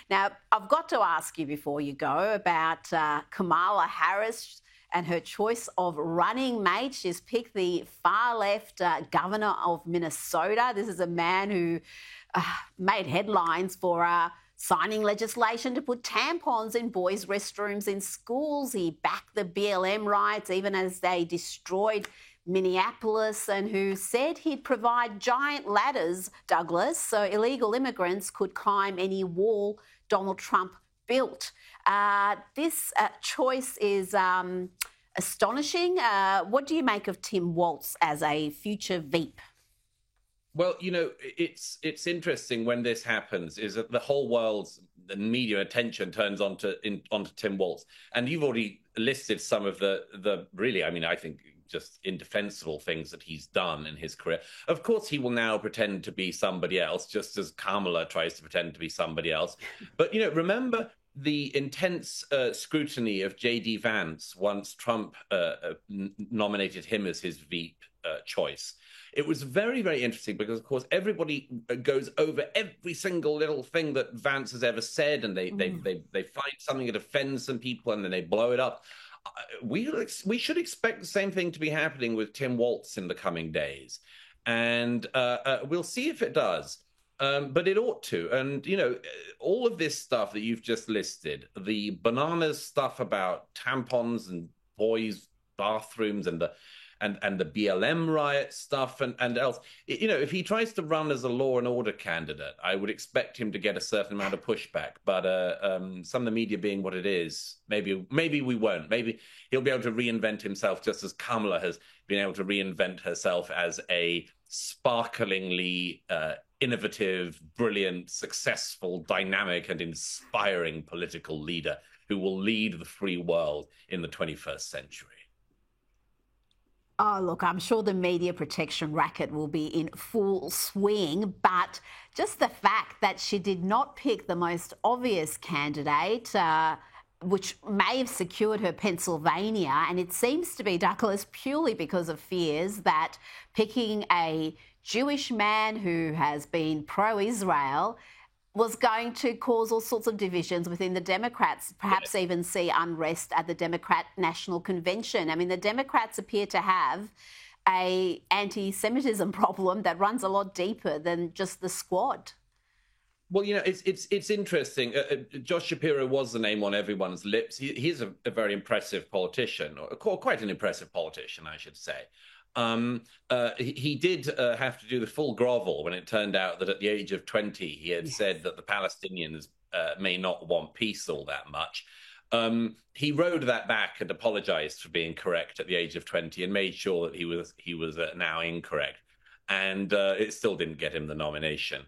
Now, I've got to ask you before you go about Kamala Harris and her choice of running mate. She's picked the far left governor of Minnesota. This is a man who made headlines for signing legislation to put tampons in boys' restrooms in schools. He backed the BLM riots even as they destroyed Minneapolis, and who said he'd provide giant ladders, Douglas, so illegal immigrants could climb any wall Donald Trump built. This choice is astonishing. What do you make of Tim Walz as a future Veep? Well, it's interesting when this happens is that the whole world's media attention turns onto Tim Walz, and you've already listed some of the really, I think, just indefensible things that he's done in his career. Of course, he will now pretend to be somebody else, just as Kamala tries to pretend to be somebody else. But, remember the intense scrutiny of J.D. Vance once Trump nominated him as his Veep choice. It was very, very interesting because, of course, everybody goes over every single little thing that Vance has ever said, and they find something that offends some people, and then they blow it up. We should expect the same thing to be happening with Tim Walz in the coming days, and we'll see if it does. But it ought to. And, all of this stuff that you've just listed, the bananas stuff about tampons and boys' bathrooms and the BLM riot stuff and else, if he tries to run as a law and order candidate, I would expect him to get a certain amount of pushback. But some of the media being what it is, maybe we won't. Maybe he'll be able to reinvent himself just as Kamala has been able to reinvent herself as a sparklingly innovative, brilliant, successful, dynamic, and inspiring political leader who will lead the free world in the 21st century. Oh, look, I'm sure the media protection racket will be in full swing, but just the fact that she did not pick the most obvious candidate, which may have secured her Pennsylvania, and it seems to be, Douglas, purely because of fears that picking a Jewish man who has been pro-Israel was going to cause all sorts of divisions within the Democrats, perhaps even see unrest at the Democrat National Convention. The Democrats appear to have a anti-Semitism problem that runs a lot deeper than just the squad. Well, it's interesting. Josh Shapiro was the name on everyone's lips. He's a very impressive politician, or quite an impressive politician, I should say. He did have to do the full grovel when it turned out that at the age of 20, he had said that the Palestinians may not want peace all that much. He rode that back and apologized for being correct at the age of 20 and made sure that he was now incorrect. And it still didn't get him the nomination.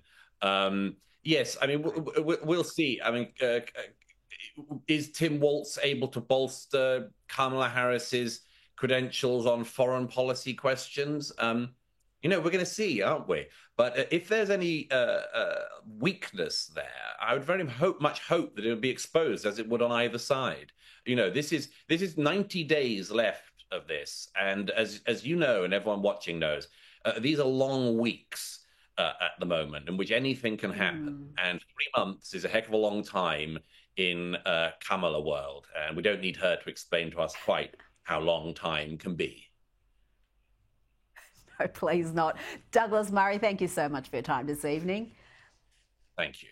Yes, we'll see. Is Tim Walz able to bolster Kamala Harris's credentials on foreign policy questions? We're going to see, aren't we? But if there's any weakness there, I would very much hope that it would be exposed as it would on either side. This is 90 days left of this, and as you know, and everyone watching knows, these are long weeks at the moment in which anything can happen. And 3 months is a heck of a long time in Kamala world, and we don't need her to explain to us quite how long time can be. No, please not. Douglas Murray, thank you so much for your time this evening. Thank you.